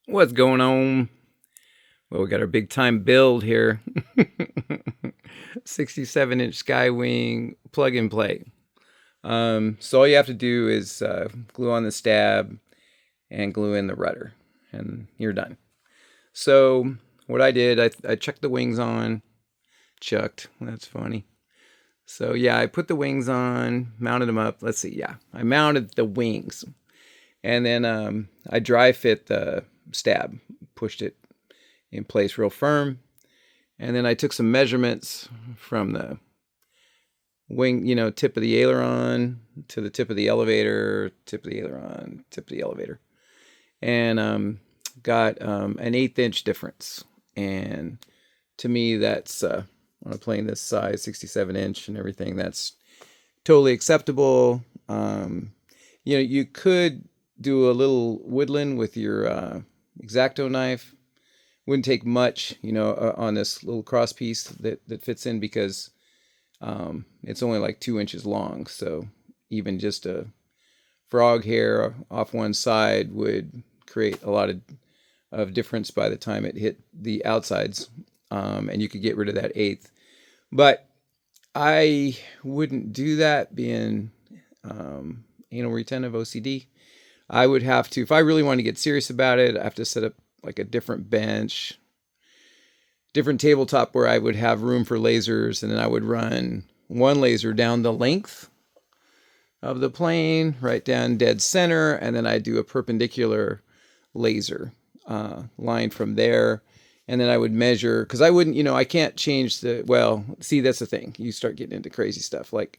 What's going on? Well, we got our big time build here. 67-inch Skywing plug and play. So all you have to do is glue on the stab and glue in the rudder, and you're done. So what I did, I chucked the wings on. Chucked. That's funny. So yeah, I put the wings on, mounted them up. Let's see. Yeah, I mounted the wings, and then I dry fit the stab, pushed it in place real firm, and then I took some measurements from the wing, tip of the aileron to the tip of the elevator, tip of the aileron, tip of the elevator, and got an 1/8 inch difference. And to me, that's on a plane this size, 67-inch and everything, that's totally acceptable. You could do a little whittling with your X-Acto knife. Wouldn't take much, on this little cross piece that fits in, because it's only like 2 inches long. So even just a frog hair off one side would create a lot of difference by the time it hit the outsides, and you could get rid of that 1/8. But I wouldn't do that, being anal retentive OCD. I would have to, if I really want to get serious about it, I have to set up like a different bench, different tabletop where I would have room for lasers, and then I would run one laser down the length of the plane, right down dead center, and then I do a perpendicular laser line from there. And then I would measure, because I wouldn't, I can't change that's the thing. You start getting into crazy stuff. Like,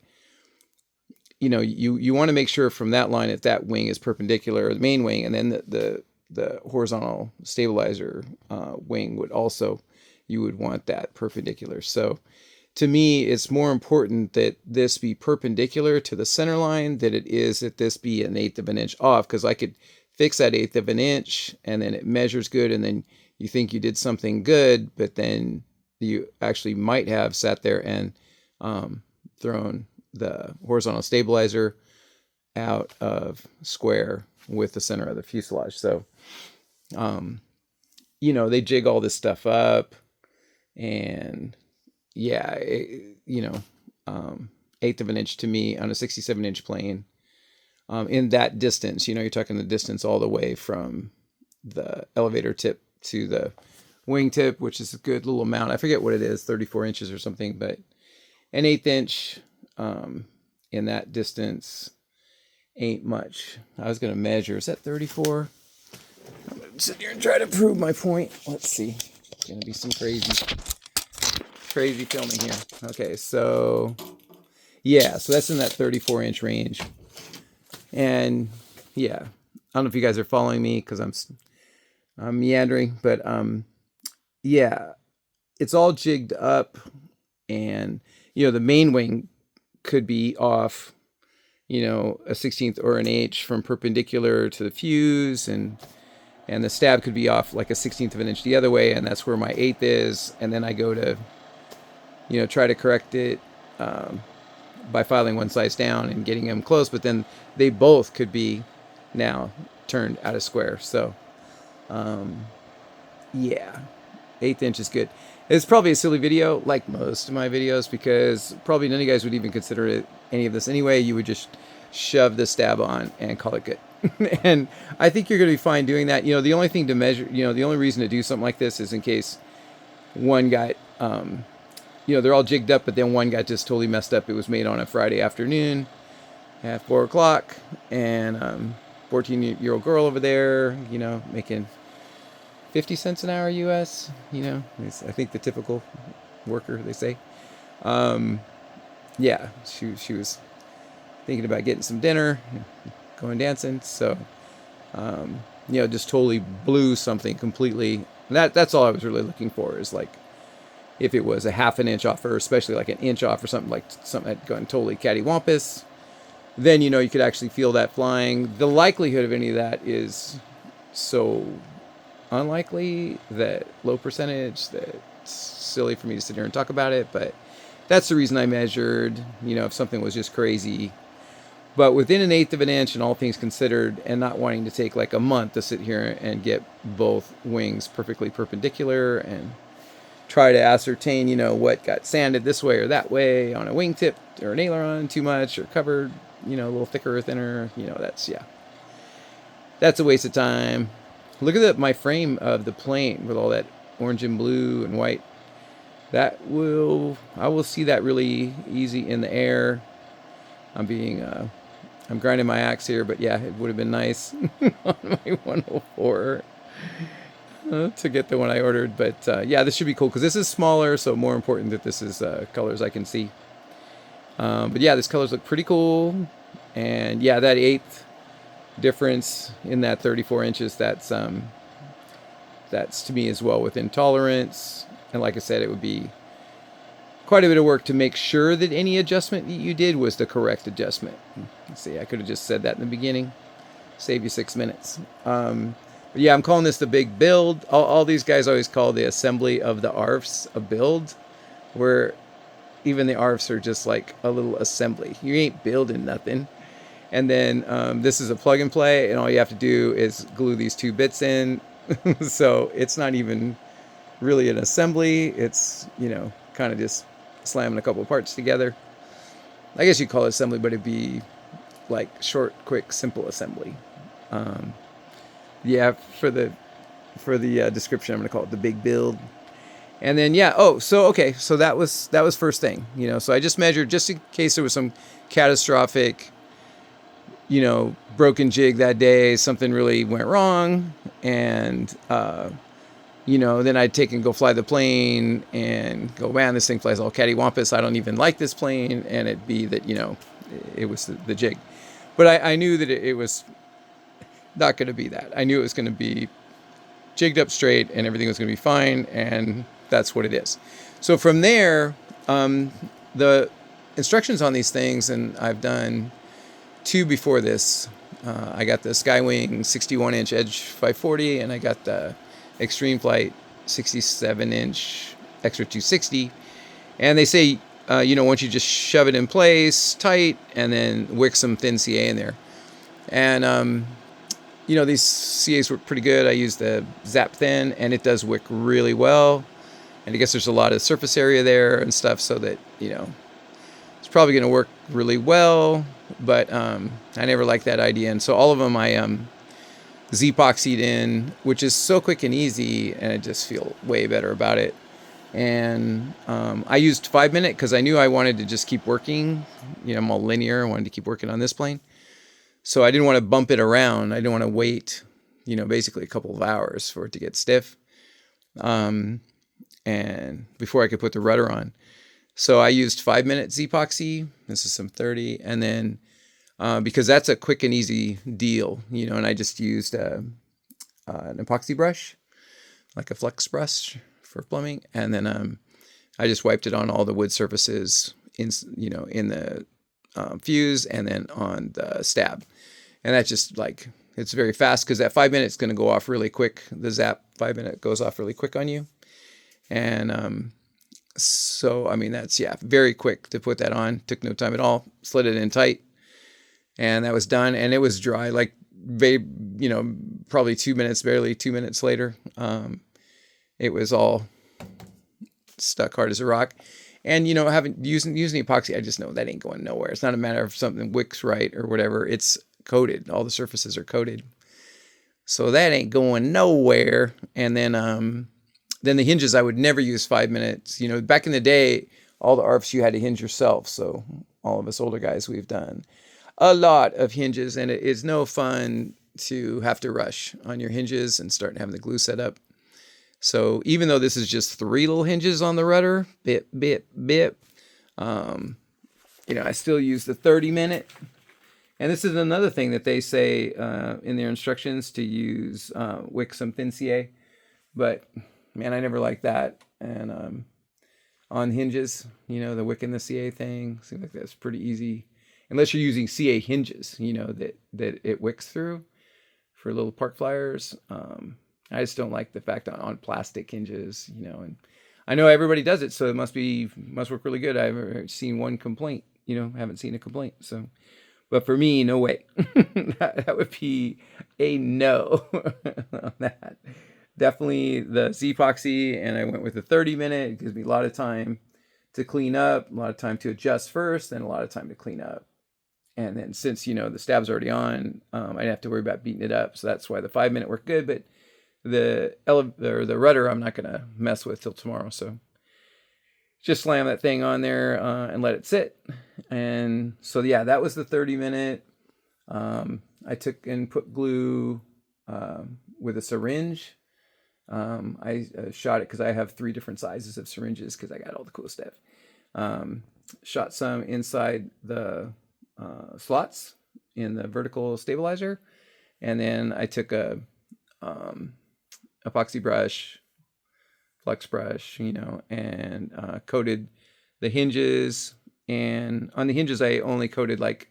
you want to make sure from that line that wing is perpendicular, the main wing, and then the horizontal stabilizer wing you would want that perpendicular. So to me, it's more important that this be perpendicular to the center line than it is that this be 1/8 of an inch off, because I could fix that 1/8 of an inch, and then it measures good, and then you think you did something good, but then you actually might have sat there and thrown the horizontal stabilizer out of square with the center of the fuselage. So, they jig all this stuff up, and yeah, 1/8 of an inch to me on a 67-inch plane, in that distance, you're talking the distance all the way from the elevator tip to the wing tip, which is a good little amount. I forget what it is, 34 inches or something, but an 1/8 inch in that distance ain't much. I was going to measure, is that 34? I'm going to sit here and try to prove my point. Let's see. It's going to be some crazy filming here. Okay, so yeah, so that's in that 34-inch range. And yeah, I don't know if you guys are following me, because I'm meandering, but yeah, it's all jigged up, and the main wing could be off, a 16th or an H from perpendicular to the fuse, and the stab could be off like a 16th of an inch the other way, and that's where my 1/8 is. And then I go to, try to correct it by filing one size down and getting them close, but then they both could be now turned out of square. So yeah, 1/8 inch is good. It's probably a silly video, like most of my videos, because probably none of you guys would even consider it any of this anyway. You would just shove the stab on and call it good. And I think you're going to be fine doing that. The only thing to measure, the only reason to do something like this is in case one got, they're all jigged up, but then one got just totally messed up. It was made on a Friday afternoon at 4 o'clock, and 14-year-old girl over there, making 50 cents an hour US, I think the typical worker, they say. Yeah, she was thinking about getting some dinner, going dancing. So, just totally blew something completely. That's all I was really looking for, is like, if it was a 1/2 inch off, or especially like an inch off, or something had gone totally cattywampus, then, you could actually feel that flying. The likelihood of any of that is so unlikely, that low percentage, that it's silly for me to sit here and talk about it. But that's the reason I measured. If something was just crazy, But within an eighth of an inch, and all things considered, and not wanting to take like a month to sit here and get both wings perfectly perpendicular and try to ascertain, what got sanded this way or that way on a wingtip or an aileron too much or covered, a little thicker or thinner, that's a waste of time. Look at my frame of the plane with all that orange and blue and white. I will see that really easy in the air. I'm grinding my axe here, but yeah, it would have been nice on my 104 to get the one I ordered. But yeah, this should be cool because this is smaller, so more important that this is colors I can see. But yeah, these colors look pretty cool. And yeah, that eighth difference in that 34 inches, that's to me as well within tolerance. And like I said, it would be quite a bit of work to make sure that any adjustment that you did was the correct adjustment. Let's see, I could have just said that in the beginning. Save you 6 minutes. But yeah, I'm calling this the big build. All these guys always call the assembly of the ARFs a build, where even the ARFs are just like a little assembly. You ain't building nothing. And then this is a plug and play, and all you have to do is glue these 2 bits in. So it's not even really an assembly. It's, kind of just slamming a couple parts together. I guess you'd call it assembly, but it'd be like short, quick, simple assembly. Yeah, for the description, I'm going to call it the big build. And then yeah, so that was first thing, So I just measured just in case there was some catastrophic, broken jig that day, something really went wrong, and then I'd take and go fly the plane and go, man, this thing flies all cattywampus. I don't even like this plane, and it'd be that it was the jig. But I knew that it was not going to be that. I knew it was going to be jigged up straight, and everything was going to be fine, and that's what it is. So from there, the instructions on these things, and I've done 2 before this. I got the Skywing 61-inch Edge 540, and I got the Extreme Flight 67-inch Extra 260. And they say, once you just shove it in place tight and then wick some thin CA in there. And, these CAs work pretty good. I use the Zap Thin, and it does wick really well. And I guess there's a lot of surface area there and stuff, so that, it's probably going to work really well. But I never liked that idea. And so all of them I Z-epoxied in, which is so quick and easy, and I just feel way better about it. And I used 5 minute because I knew I wanted to just keep working. I'm all linear. I wanted to keep working on this plane. So I didn't want to bump it around. I didn't want to wait, basically a couple of hours for it to get stiff. And before I could put the rudder on. So I used 5 minute Z-epoxy. This is some 30. And then because that's a quick and easy deal, and I just used an epoxy brush, like a flex brush for plumbing. And then I just wiped it on all the wood surfaces in the fuse and then on the stab. And that's just like, it's very fast because that 5 minutes is going to go off really quick. The Zap 5 minute goes off really quick on you. And so, that's, very quick to put that on. Took no time at all. Slid it in tight. And that was done. And it was dry, like, probably 2 minutes, barely 2 minutes later. It was all stuck hard as a rock. And, using epoxy, I just know that ain't going nowhere. It's not a matter of something wicks right or whatever. It's coated. All the surfaces are coated. So that ain't going nowhere. And then the hinges, I would never use 5 minutes. Back in the day, all the ARFs you had to hinge yourself. So all of us older guys, we've done a lot of hinges, and it is no fun to have to rush on your hinges and start having the glue set up. So even though this is just 3 little hinges on the rudder, bip, I still use the 30 minute. And this is another thing that they say in their instructions, to use wick some thin CA. But man, I never liked that. And on hinges, the wick and the CA thing, seems like that's pretty easy. Unless you're using CA hinges, that it wicks through for little park flyers. I just don't like the fact on plastic hinges, and I know everybody does it, so it must work really good. I haven't seen one complaint, haven't seen a complaint. So, But for me, no way. That would be a no on that. Definitely the Z-epoxy, and I went with the 30-minute. It gives me a lot of time to clean up, a lot of time to adjust first, and a lot of time to clean up. And then since, the stab's already on, I didn't have to worry about beating it up. So that's why the 5-minute worked good. But the rudder, I'm not going to mess with till tomorrow. So just slam that thing on there and let it sit. And so, yeah, that was the 30-minute. I took and put glue with a syringe. I shot it because I have 3 different sizes of syringes because I got all the cool stuff. Shot some inside the slots in the vertical stabilizer, and then I took a epoxy brush, flex brush, and coated the hinges. And on the hinges, I only coated like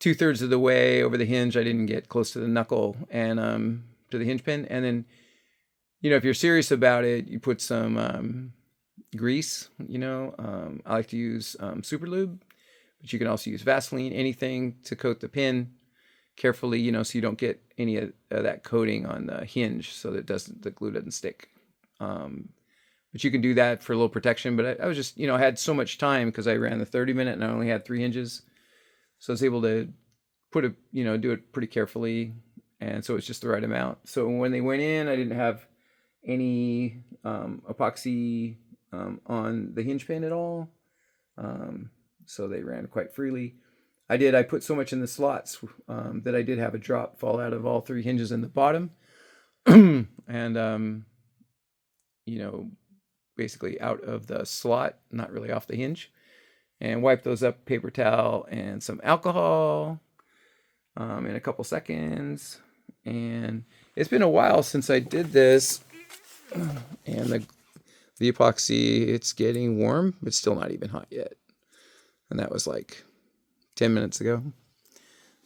2/3 of the way over the hinge. I didn't get close to the knuckle and to the hinge pin. And then, if you're serious about it, you put some grease. I like to use super lube, but you can also use Vaseline, anything to coat the pin carefully, so you don't get any of that coating on the hinge, so that the glue doesn't stick. But you can do that for a little protection. But I was just, I had so much time because I ran the 30-minute and I only had 3 hinges, so I was able to do it pretty carefully, and so it's just the right amount. So when they went in, I didn't have any epoxy on the hinge pin at all, so they ran quite freely. I put so much in the slots that I did have a drop fall out of all 3 hinges in the bottom, and basically out of the slot, not really off the hinge, and wipe those up, paper towel and some alcohol in a couple seconds. And it's been a while since I did this, and the epoxy, it's getting warm. It's still not even hot yet, and that was like 10 minutes ago.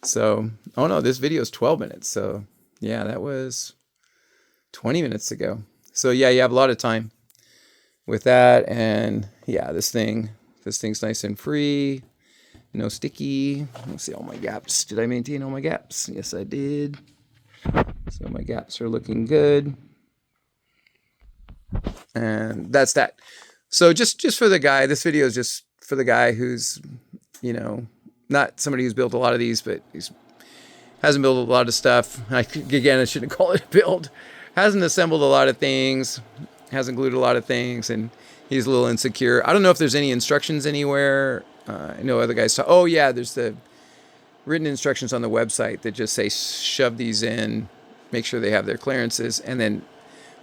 So, oh no, this video is 12 minutes. So yeah, that was 20 minutes ago. So yeah, you have a lot of time with that. And yeah, this thing's nice and free, no sticky. Let's see all my gaps. Did I maintain all my gaps? Yes, I did. So my gaps are looking good. And that's that. So just for the guy, this video is just for the guy who's, not somebody who's built a lot of these, but hasn't built a lot of stuff. Again, I shouldn't call it a build. Hasn't assembled a lot of things, hasn't glued a lot of things, and he's a little insecure. I don't know if there's any instructions anywhere. I know other guys talk. Oh yeah, there's the written instructions on the website that just say shove these in, make sure they have their clearances, and then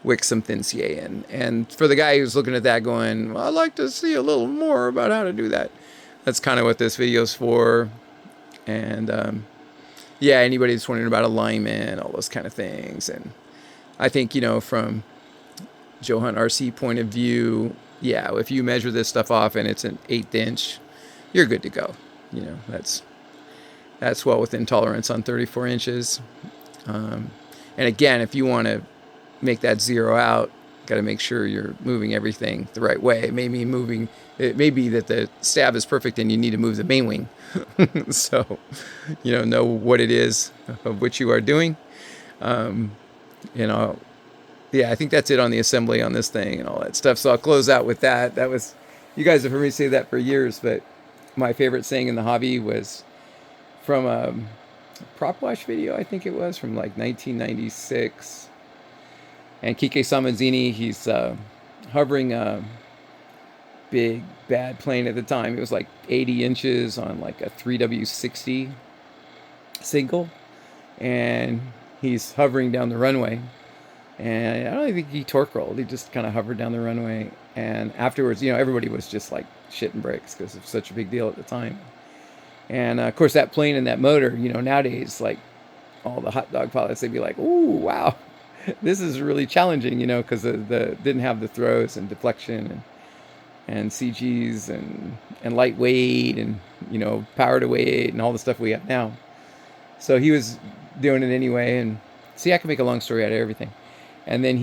wick some thin CA in. And for the guy who's looking at that going, well, I'd like to see a little more about how to do that, that's kind of what this video's for. And yeah, anybody that's wondering about alignment, all those kind of things. And I think, from Joe Hunt RC point of view, yeah, if you measure this stuff off and it's an 1/8 inch, you're good to go. That's well within tolerance on 34 inches. And again, if you want to make that zero out, got to make sure you're moving everything the right way. It may be that the stab is perfect and you need to move the main wing. So, know what it is of which you are doing. Yeah, I think that's it on the assembly on this thing and all that stuff. So I'll close out with that. You guys have heard me say that for years, but my favorite saying in the hobby was from a prop wash video, I think it was, from like 1996. And Kike Samazzini, he's hovering a big, bad plane at the time. It was like 80 inches on like a 3W60 single. And he's hovering down the runway. And I don't think he torque rolled. He just kind of hovered down the runway. And afterwards, everybody was just like shitting bricks because it was such a big deal at the time. And of course, that plane and that motor, nowadays, like all the hot dog pilots, they'd be like, ooh, wow. This is really challenging, because the didn't have the throws and deflection and CGs and lightweight and power to weight and all the stuff we have now. So he was doing it anyway, and see, I can make a long story out of everything. And then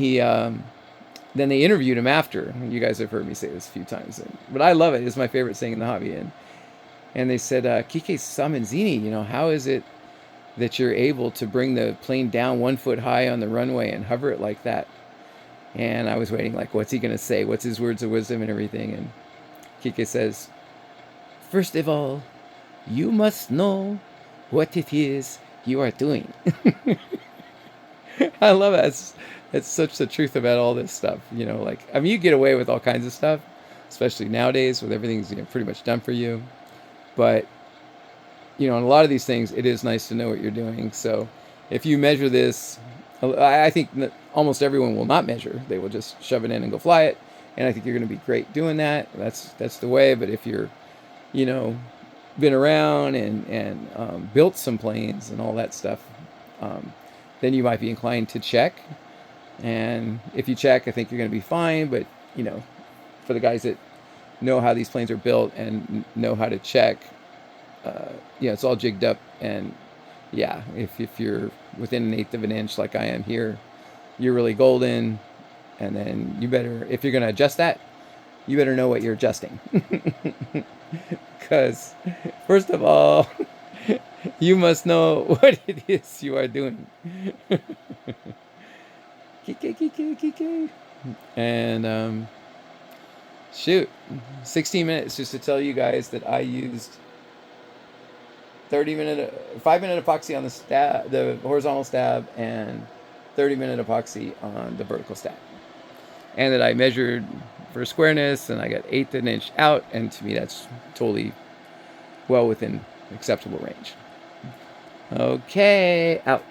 then they interviewed him after. You guys have heard me say this a few times, but I love it. It's my favorite thing in the hobby. And And they said, Kike Samenzini, you know, how is it that you're able to bring the plane down 1 foot high on the runway and hover it like that? And I was waiting, like, what's he going to say? What's his words of wisdom and everything? And Kike says, first of all, you must know what it is you are doing. I love it. It's such the truth about all this stuff. You know, like, I mean, you get away with all kinds of stuff, especially nowadays with everything's, you know, pretty much done for you. But, you know, on a lot of these things, it is nice to know what you're doing. So if you measure this, I think that almost everyone will not measure. They will just shove it in and go fly it. And I think you're going to be great doing that. That's the way. But if you're, you know, been around and built some planes and all that stuff, then you might be inclined to check. And if you check, I think you're going to be fine. But, you know, for the guys that know how these planes are built and know how to check, yeah, it's all jigged up. And yeah, if you're within 1/8 of an inch like I am here, you're really golden. And then you better, if you're going to adjust that, you better know what you're adjusting. Because, first of all, you must know what it is you are doing. Kike. And, shoot, 16 minutes just to tell you guys that I used 5-minute epoxy on the stab, the horizontal stab, and 30-minute epoxy on the vertical stab. And that I measured for squareness, and I got 1/8 of an inch out, and to me that's totally well within acceptable range. Okay, out.